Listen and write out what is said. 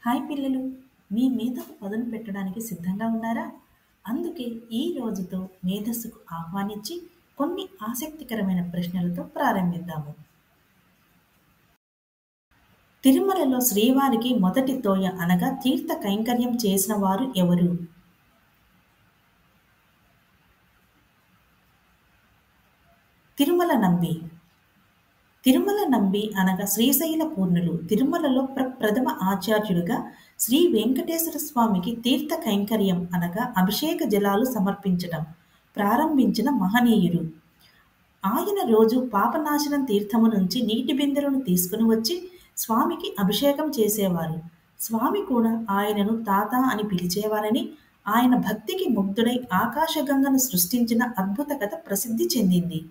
Hi పిల్లలు, మీ మేధకు పదును పెట్టడానికి సిద్ధంగా ఉన్నారా? అందుకే ఈ రోజుతో మేధస్సుకు ఆహ్వానించి కొన్ని ఆసక్తికరమైన ప్రశ్నలతో ప్రారంభిద్దాము. తిరుమలలో శ్రీవారికి మొదటి తోయ అనగా తీర్థ కైంకర్యం చేసిన వారు ఎవరు? తిరుమల నంబి. తిరుమల నంబి అనగా శ్రీశైల పూర్ణులు. తిరుమలలో ప్రథమ ఆచార్యులుగా శ్రీ వెంకటేశ్వర స్వామికి తీర్థ కైంకర్యం అనగా అభిషేక జలాలు సమర్పించటం ప్రారంభించిన మహనీయుడు. ఆయన రోజు పాపనాశనం తీర్థము నుంచి నీటి బిందెలను తీసుకుని వచ్చి స్వామికి అభిషేకం చేసేవారు. స్వామి కూడా ఆయనను తాత అని పిలిచేవారని, ఆయన భక్తికి ముగ్ధుడై ఆకాశగంగను సృష్టించిన అద్భుత కథ ప్రసిద్ధి చెందింది.